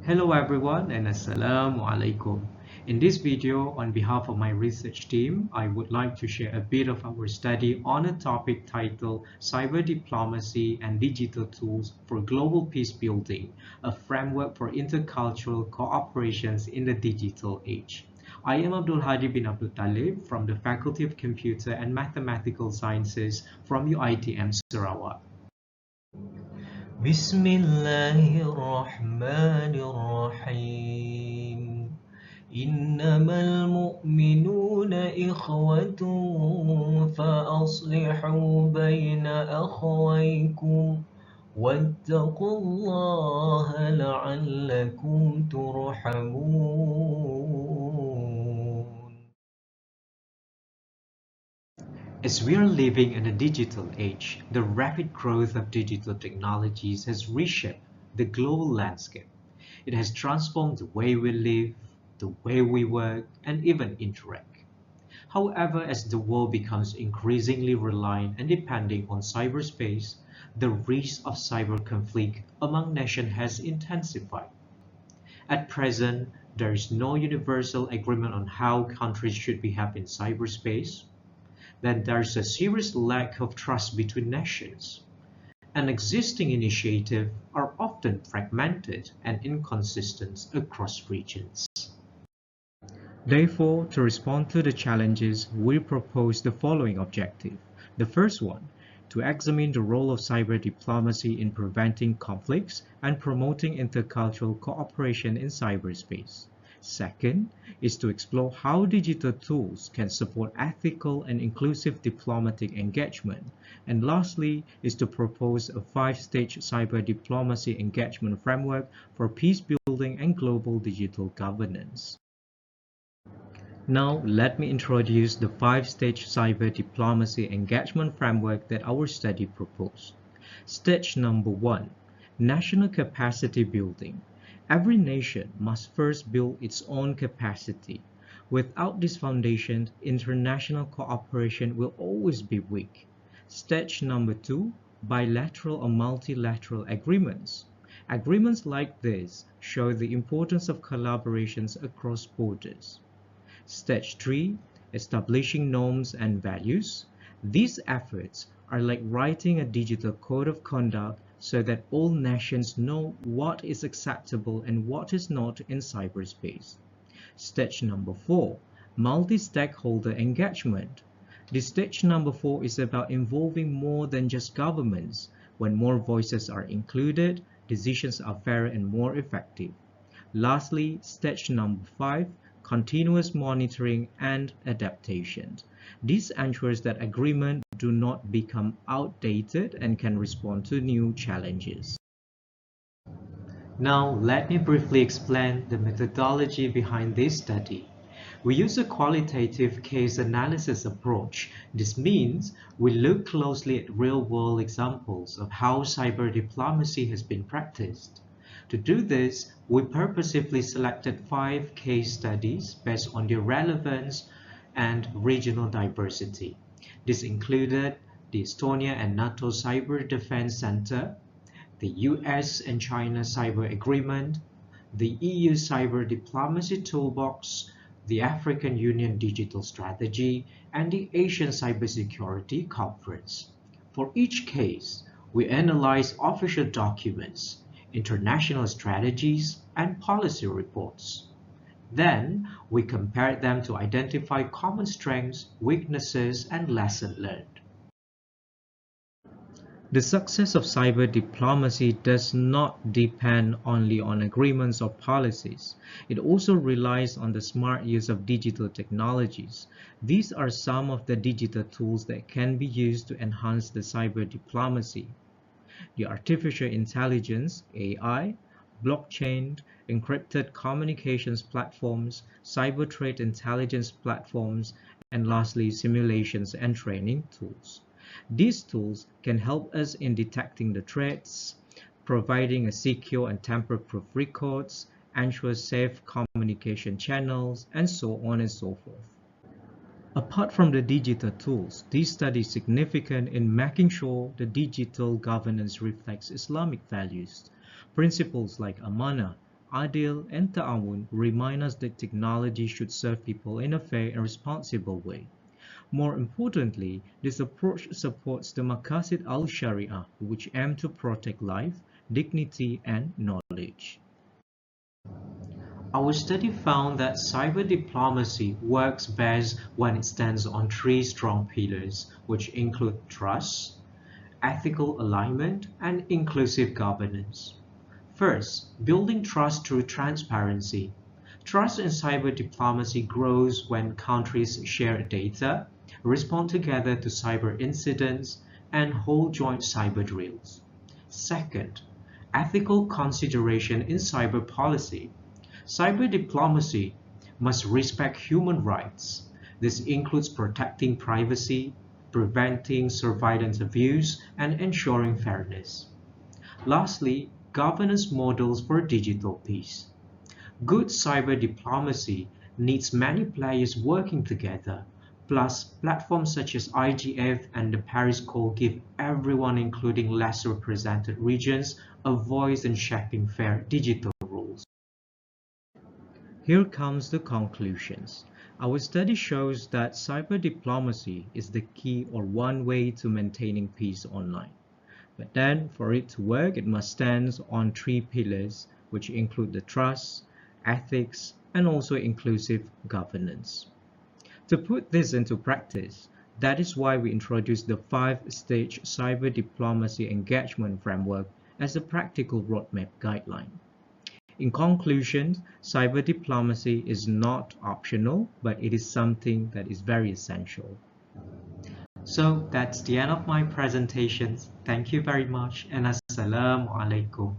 Hello everyone and Assalamu alaikum. In this video, on behalf of my research team, I would like to share a bit of our study on a topic titled Cyber Diplomacy and Digital Tools for Global Peace Building, a framework for intercultural cooperations in the digital age. I am Abdul Hadi bin Abdul Talib from the Faculty of Computer and Mathematical Sciences from UITM Sarawak. بسم الله الرحمن الرحيم إنما المؤمنون إخوة فأصلحوا بين أخويكم واتقوا الله لعلكم ترحمون. As we are living in a digital age, the rapid growth of digital technologies has reshaped the global landscape. It has transformed the way we live, the way we work, and even interact. However, as the world becomes increasingly reliant and depending on cyberspace, the risk of cyber conflict among nations has intensified. At present, there is no universal agreement on how countries should behave in cyberspace. Then there's a serious lack of trust between nations, and existing initiatives are often fragmented and inconsistent across regions. Therefore, to respond to the challenges, we propose the following objective. The first one, to examine the role of cyber diplomacy in preventing conflicts and promoting intercultural cooperation in cyberspace. Second is to explore how digital tools can support ethical and inclusive diplomatic engagement. And lastly is to propose a 5-stage cyber diplomacy engagement framework for peace building and global digital governance. Now, let me introduce the 5-stage cyber diplomacy engagement framework that our study proposed. Stage number 1, national capacity building. Every nation must first build its own capacity. Without this foundation, international cooperation will always be weak. Stage number 2, bilateral or multilateral agreements. Agreements like this show the importance of collaborations across borders. Stage 3, establishing norms and values. These efforts are like writing a digital code of conduct so that all nations know what is acceptable and what is not in cyberspace. Stage number 4, multi-stakeholder engagement. This stage number 4 is about involving more than just governments. When more voices are included, decisions are fairer and more effective. Lastly, stage number 5, continuous monitoring and adaptation. This ensures that agreements do not become outdated and can respond to new challenges. Now, let me briefly explain the methodology behind this study. We use a qualitative case analysis approach. This means we look closely at real-world examples of how cyber diplomacy has been practiced. To do this, we purposefully selected 5 case studies based on their relevance and regional diversity. This included the Estonia and NATO Cyber Defense Center, the US and China Cyber Agreement, the EU Cyber Diplomacy Toolbox, the African Union Digital Strategy, and the Asian Cybersecurity Conference. For each case, we analyzed official documents, international strategies, and policy reports. Then, we compared them to identify common strengths, weaknesses, and lessons learned. The success of cyber diplomacy does not depend only on agreements or policies. It also relies on the smart use of digital technologies. These are some of the digital tools that can be used to enhance the cyber diplomacy. The artificial intelligence, AI, blockchain, encrypted communications platforms, cyber threat intelligence platforms, and lastly, simulations and training tools. These tools can help us in detecting the threats, providing a secure and tamper-proof records, ensure safe communication channels, and so on and so forth. Apart from the digital tools, this study is significant in making sure the digital governance reflects Islamic values. Principles like amanah, Adil, and Ta'awun remind us that technology should serve people in a fair and responsible way. More importantly, this approach supports the Maqasid al-Sharia, which aim to protect life, dignity, and knowledge. Our study found that cyber diplomacy works best when it stands on three strong pillars, which include trust, ethical alignment, and inclusive governance. First, building trust through transparency. Trust in cyber diplomacy grows when countries share data, respond together to cyber incidents, and hold joint cyber drills. Second, ethical consideration in cyber policy. Cyber diplomacy must respect human rights. This includes protecting privacy, preventing surveillance abuse, and ensuring fairness. Lastly, governance models for digital peace. Good cyber diplomacy needs many players working together. Plus, platforms such as IGF and the Paris Call give everyone, including less represented regions, a voice in shaping fair digital rules. Here comes the conclusions. Our study shows that cyber diplomacy is the key or one way to maintaining peace online. But then, for it to work, it must stand on three pillars, which include the trust, ethics, and also inclusive governance. To put this into practice, that is why we introduced the 5-stage cyber diplomacy engagement framework as a practical roadmap guideline. In conclusion, cyber diplomacy is not optional, but it is something that is very essential. So that's the end of my presentations. Thank you very much, and Assalamu alaikum.